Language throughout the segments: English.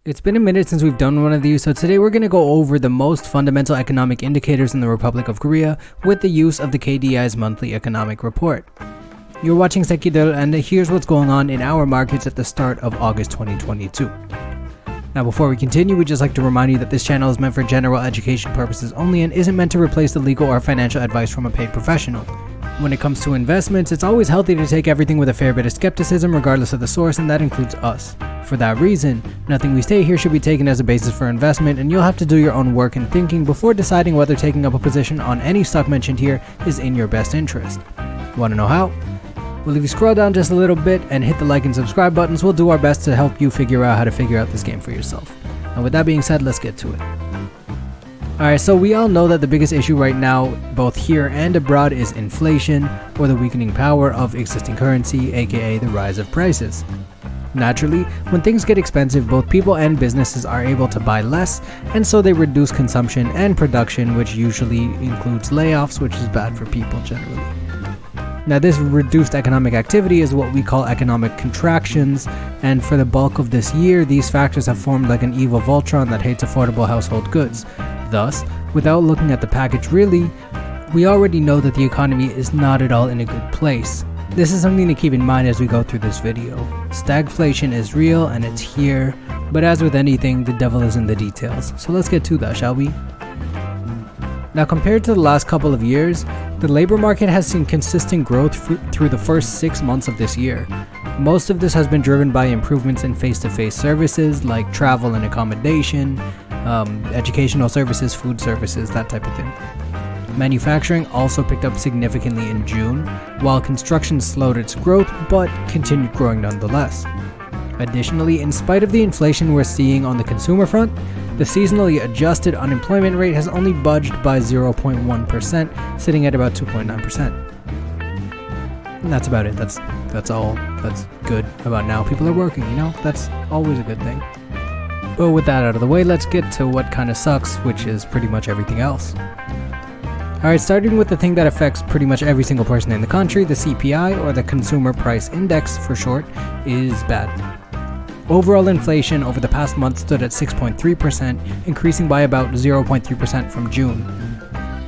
It's been a minute since we've done one of these, so today we're going to go over the most fundamental economic indicators in the Republic of Korea with the use of the KDI's monthly economic report. You're watching Sekidul, and here's what's going on in our markets at the start of August 2022. Now before we continue, we'd just like to remind you that this channel is meant for general education purposes only and isn't meant to replace the legal or financial advice from a paid professional. When it comes to investments, it's always healthy to take everything with a fair bit of skepticism regardless of the source, and that includes us. For that reason, nothing we say here should be taken as a basis for investment, and you'll have to do your own work and thinking before deciding whether taking up a position on any stock mentioned here is in your best interest. Want to know how? Well, if you scroll down just a little bit and hit the like and subscribe buttons, we'll do our best to help you figure out how to figure out this game for yourself. And with that being said, let's get to it. Alright, so we all know that the biggest issue right now, both here and abroad, is inflation, or the weakening power of existing currency, aka the rise of prices. Naturally, when things get expensive, both people and businesses are able to buy less, and so they reduce consumption and production, which usually includes layoffs, which is bad for people generally. Now this reduced economic activity is what we call economic contractions, and for the bulk of this year, these factors have formed like an evil Voltron that hates affordable household goods. Thus, without looking at the package really, we already know that the economy is not at all in a good place. This is something to keep in mind as we go through this video. Stagflation is real and it's here, but as with anything, the devil is in the details. So let's get to that, shall we? Now compared to the last couple of years, the labor market has seen consistent growth through the first 6 months of this year. Most of this has been driven by improvements in face-to-face services like travel and accommodation, educational services, food services, that type of thing. Manufacturing also picked up significantly in June, while construction slowed its growth but continued growing nonetheless. Additionally, in spite of the inflation we're seeing on the consumer front, the seasonally adjusted unemployment rate has only budged by 0.1%, sitting at about 2.9%. And that's about it. That's all that's good about now. People are working, that's always a good thing. But with that out of the way, let's get to what kind of sucks, which is pretty much everything else. Alright, starting with the thing that affects pretty much every single person in the country, the CPI, or the Consumer Price Index for short, is bad. Overall inflation over the past month stood at 6.3%, increasing by about 0.3% from June.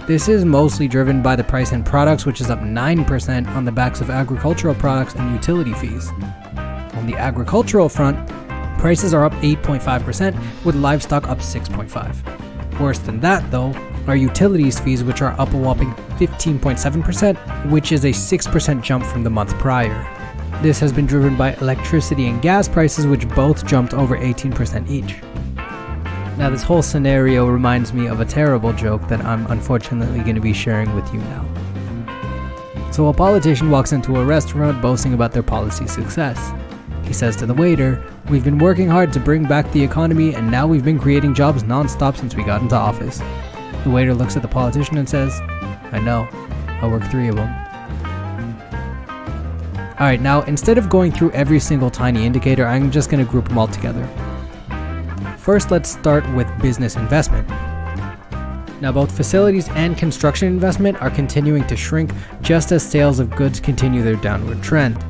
This is mostly driven by the price in products, which is up 9% on the backs of agricultural products and utility fees. On the agricultural front, prices are up 8.5%, with livestock up 6.5%. Worse than that though, are utilities fees, which are up a whopping 15.7%, which is a 6% jump from the month prior. This has been driven by electricity and gas prices, which both jumped over 18% each. Now this whole scenario reminds me of a terrible joke that I'm unfortunately going to be sharing with you now. So a politician walks into a restaurant boasting about their policy success. He says to the waiter, "We've been working hard to bring back the economy, and now we've been creating jobs non-stop since we got into office." The waiter looks at the politician and says, "I know, I work 3 of them." Alright, now instead of going through every single tiny indicator, I'm just going to group them all together. First, let's start with business investment. Now both facilities and construction investment are continuing to shrink just as sales of goods continue their downward trend.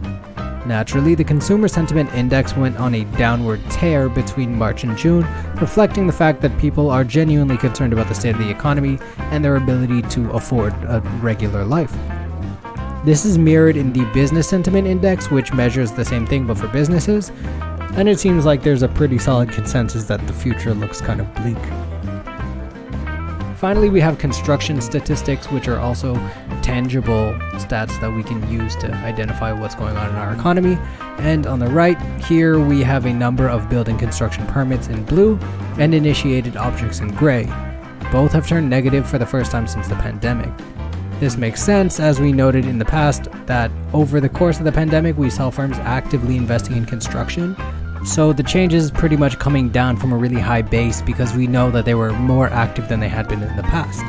Naturally, the Consumer Sentiment Index went on a downward tear between March and June, reflecting the fact that people are genuinely concerned about the state of the economy and their ability to afford a regular life. This is mirrored in the Business Sentiment Index, which measures the same thing but for businesses, and it seems like there's a pretty solid consensus that the future looks kind of bleak. Finally, we have construction statistics, which are also tangible stats that we can use to identify what's going on in our economy. And on the right here, we have a number of building construction permits in blue and initiated objects in gray. Both have turned negative for the first time since the pandemic. This makes sense, as we noted in the past that over the course of the pandemic, we saw firms actively investing in construction. So the change is pretty much coming down from a really high base because we know that they were more active than they had been in the past.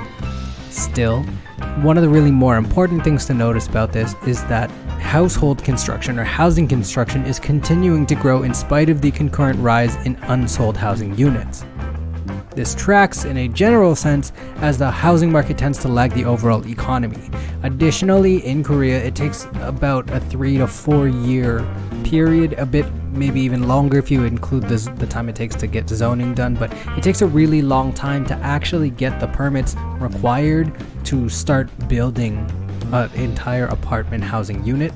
Still, one of the really more important things to notice about this is that household construction or housing construction is continuing to grow in spite of the concurrent rise in unsold housing units. This tracks, in a general sense, as the housing market tends to lag the overall economy. Additionally, in Korea, it takes about a 3 to 4 year period, a bit maybe even longer if you include the time it takes to get zoning done, but it takes a really long time to actually get the permits required to start building an entire apartment housing unit.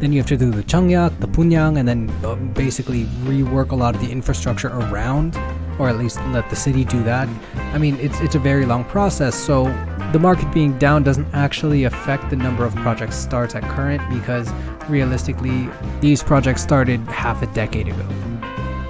Then you have to do the Cheongyak, the Punyang, and then basically rework a lot of the infrastructure around, or at least let the city do that. I mean, it's a very long process, so the market being down doesn't actually affect the number of project starts at current, because realistically, these projects started half a decade ago.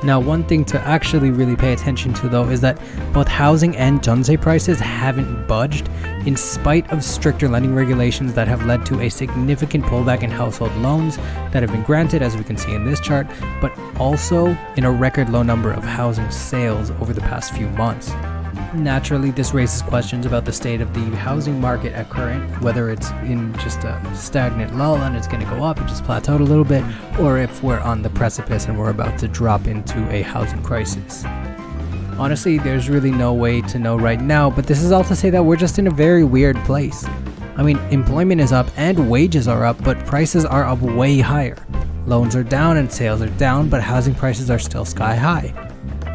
Now, one thing to actually really pay attention to though is that both housing and jeonse prices haven't budged in spite of stricter lending regulations that have led to a significant pullback in household loans that have been granted, as we can see in this chart, but also in a record low number of housing sales over the past few months. Naturally, this raises questions about the state of the housing market at current, whether it's in just a stagnant lull and it's going to go up, it just plateaued a little bit, or if we're on the precipice and we're about to drop into a housing crisis. Honestly, there's really no way to know right now, but this is all to say that we're just in a very weird place. I mean, employment is up and wages are up, but prices are up way higher. Loans are down and sales are down, but housing prices are still sky high.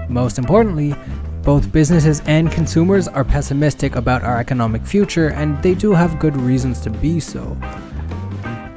Most importantly, both businesses and consumers are pessimistic about our economic future, and they do have good reasons to be so.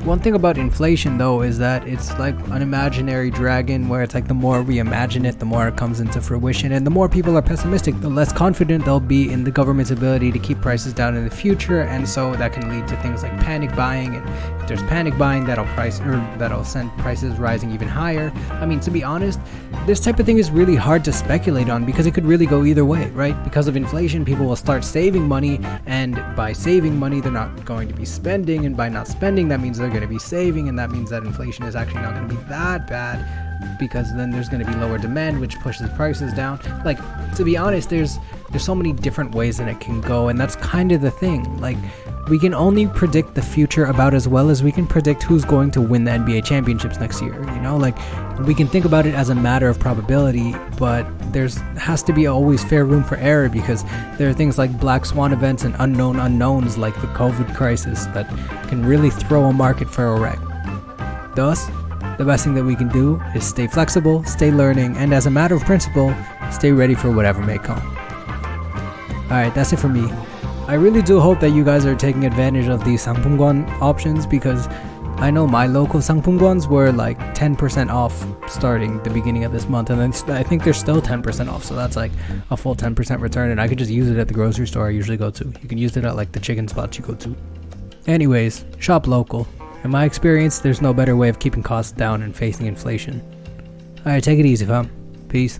One thing about inflation though is that it's like an imaginary dragon, where it's like the more we imagine it, the more it comes into fruition, and the more people are pessimistic, the less confident they'll be in the government's ability to keep prices down in the future, and so that can lead to things like panic buying, and if there's panic buying, that'll send prices rising even higher. I mean, to be honest, this type of thing is really hard to speculate on because it could really go either way, right? Because of inflation, people will start saving money, and by saving money, they're not going to be spending, and by not spending, that means they're going to be saving, and that means that inflation is actually not going to be that bad, because then there's going to be lower demand, which pushes prices down. Like, to be honest, there's so many different ways that it can go, and that's kind of the thing. Like, we can only predict the future about as well as we can predict who's going to win the NBA championships next year, you know? Like, we can think about it as a matter of probability, but has to be always fair room for error, because there are things like black swan events and unknown unknowns like the COVID crisis that can really throw a market for a wreck. Thus, the best thing that we can do is stay flexible, stay learning, and as a matter of principle, stay ready for whatever may come. Alright, that's it for me. I really do hope that you guys are taking advantage of these 상품권 options, because I know my local 상품권s were like 10% off starting the beginning of this month, and then I think they're still 10% off, so that's like a full 10% return, and I could just use it at the grocery store I usually go to. You can use it at like the chicken spots you go to. Anyways, shop local. In my experience, there's no better way of keeping costs down and facing inflation. Alright, take it easy, fam. Peace.